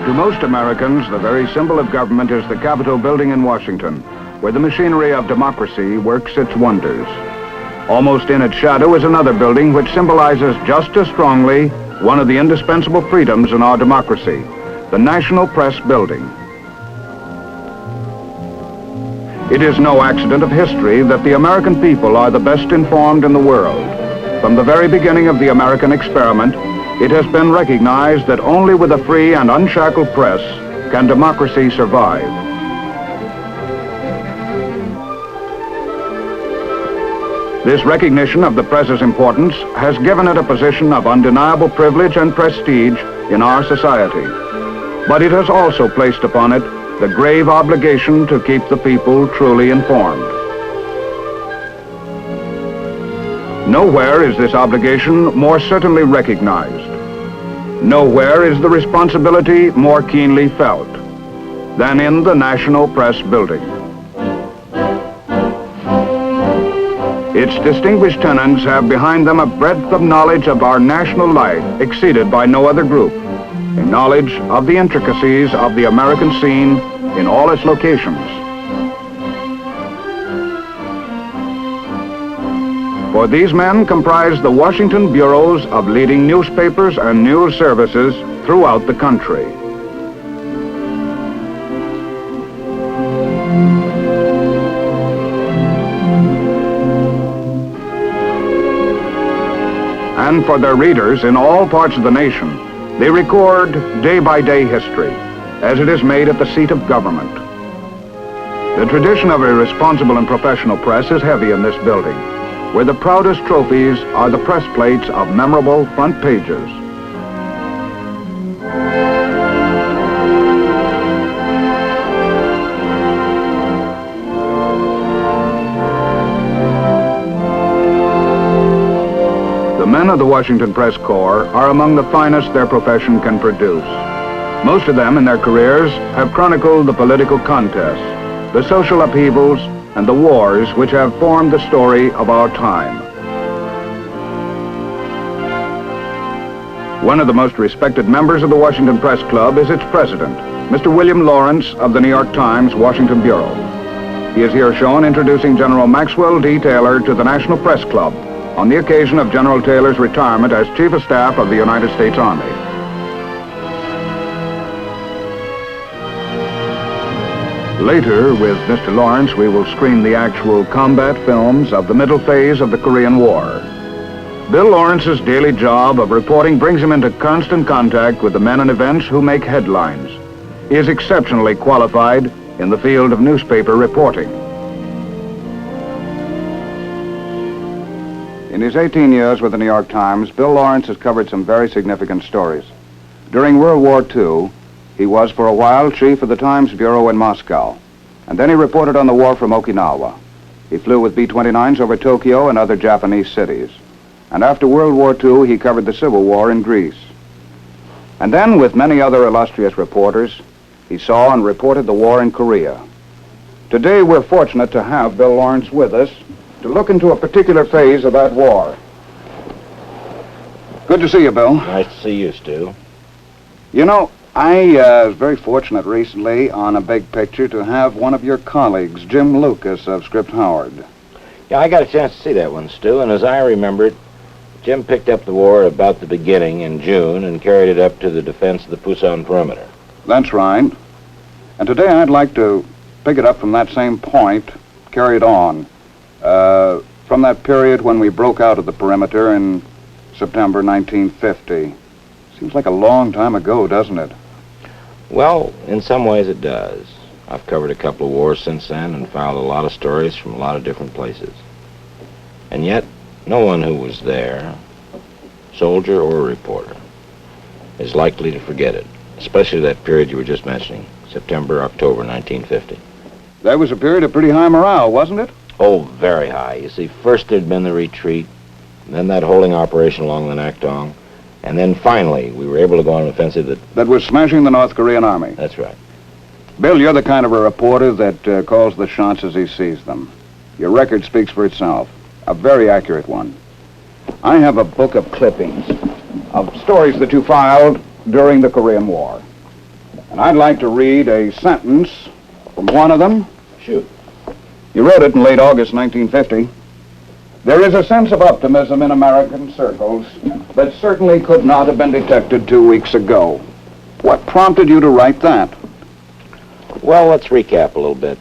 To most Americans, the very symbol of government is the Capitol building in Washington, where the machinery of democracy works its wonders. Almost in its shadow is another building which symbolizes just as strongly one of the indispensable freedoms in our democracy, the National Press Building. It is no accident of history that the American people are the best informed in the world. From the very beginning of the American experiment, it has been recognized that only with a free and unshackled press can democracy survive. This recognition of the press's importance has given it a position of undeniable privilege and prestige in our society. But it has also placed upon it the grave obligation to keep the people truly informed. Nowhere is this obligation more certainly recognized. Nowhere is the responsibility more keenly felt than in the National Press Building. Its distinguished tenants have behind them a breadth of knowledge of our national life exceeded by no other group, a knowledge of the intricacies of the American scene in all its locations. For these men comprise the Washington bureaus of leading newspapers and news services throughout the country. And for their readers in all parts of the nation, they record day-by-day history as it is made at the seat of government. The tradition of a responsible and professional press is heavy in this building, where the proudest trophies are the press plates of memorable front pages. The men of the Washington Press Corps are among the finest their profession can produce. Most of them in their careers have chronicled the political contests, the social upheavals, and the wars which have formed the story of our time. One of the most respected members of the Washington Press Club is its president, Mr. William Lawrence of the New York Times Washington Bureau. He is here shown introducing General Maxwell D. Taylor to the National Press Club on the occasion of General Taylor's retirement as Chief of Staff of the United States Army. Later, with Mr. Lawrence, we will screen the actual combat films of the middle phase of the Korean War. Bill Lawrence's daily job of reporting brings him into constant contact with the men and events who make headlines. He is exceptionally qualified in the field of newspaper reporting. In his 18 years with the New York Times, Bill Lawrence has covered some very significant stories. During World War II, he was for a while chief of the Times Bureau in Moscow, and then he reported on the war from Okinawa. He flew with B-29s over Tokyo and other Japanese cities. And after World War II, he covered the Civil War in Greece. And then, with many other illustrious reporters, he saw and reported the war in Korea. Today, we're fortunate to have Bill Lawrence with us to look into a particular phase of that war. Good to see you, Bill. Nice to see you, Stu. You know, I was very fortunate recently on a big picture to have one of your colleagues, Jim Lucas of Script Howard. Yeah, I got a chance to see that one, Stu, and as I remember it, Jim picked up the war at about the beginning in June and carried it up to the defense of the Pusan perimeter. That's right. And today I'd like to pick it up from that same point, carry it on, from that period when we broke out of the perimeter in September 1950. Seems like a long time ago, doesn't it? Well, in some ways it does. I've covered a couple of wars since then and filed a lot of stories from a lot of different places. And yet, no one who was there, soldier or reporter, is likely to forget it, especially that period you were just mentioning, September, October 1950. That was a period of pretty high morale, wasn't it? Oh, very high. You see, first there'd been the retreat, then that holding operation along the Nakdong, and then finally we were able to go on an offensive that was smashing the North Korean army. That's right. Bill, you're the kind of a reporter that calls the shots as he sees them. Your record speaks for itself. A very accurate one. I have a book of clippings of stories that you filed during the Korean War. And I'd like to read a sentence from one of them. Shoot. You wrote it in late August 1950. There is a sense of optimism in American circles that certainly could not have been detected 2 weeks ago. What prompted you to write that? Well, let's recap a little bit.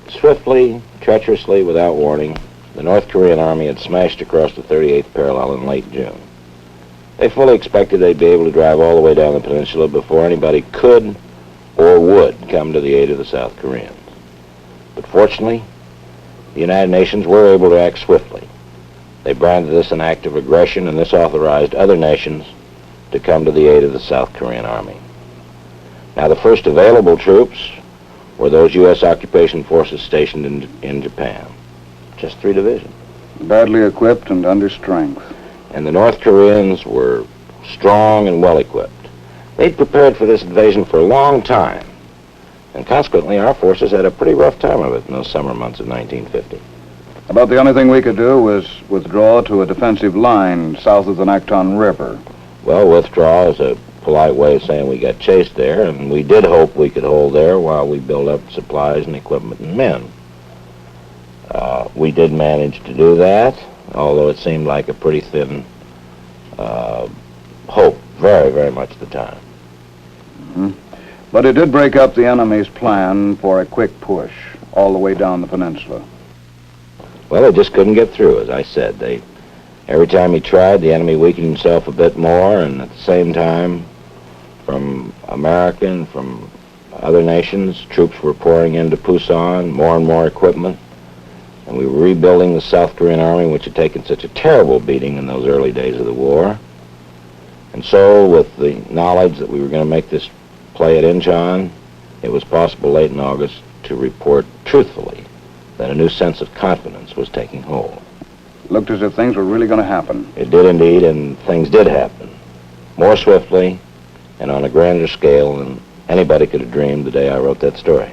Swiftly, treacherously, without warning, the North Korean Army had smashed across the 38th parallel in late June. They fully expected they'd be able to drive all the way down the peninsula before anybody could or would come to the aid of the South Koreans. But fortunately, the United Nations were able to act swiftly. They branded this an act of aggression, and this authorized other nations to come to the aid of the South Korean Army. Now, the first available troops were those U.S. occupation forces stationed in Japan. Just 3 divisions. Badly equipped and under strength. And the North Koreans were strong and well-equipped. They'd prepared for this invasion for a long time, and consequently our forces had a pretty rough time of it in those summer months of 1950. About the only thing we could do was withdraw to a defensive line south of the Nakton River. Well, withdraw is a polite way of saying we got chased there, and we did hope we could hold there while we built up supplies and equipment and men. We did manage to do that, although it seemed like a pretty thin hope very, very much at the time. Mm-hmm. But it did break up the enemy's plan for a quick push all the way down the peninsula. Well, they just couldn't get through, as I said. Every time he tried, the enemy weakened himself a bit more, and at the same time, from America and from other nations, troops were pouring into Pusan, more and more equipment, and we were rebuilding the South Korean Army, which had taken such a terrible beating in those early days of the war. And so, with the knowledge that we were going to make this play at Incheon, it was possible late in August to report truthfully that a new sense of confidence was taking hold. Looked as if things were really going to happen. It did indeed, and things did happen. More swiftly and on a grander scale than anybody could have dreamed the day I wrote that story.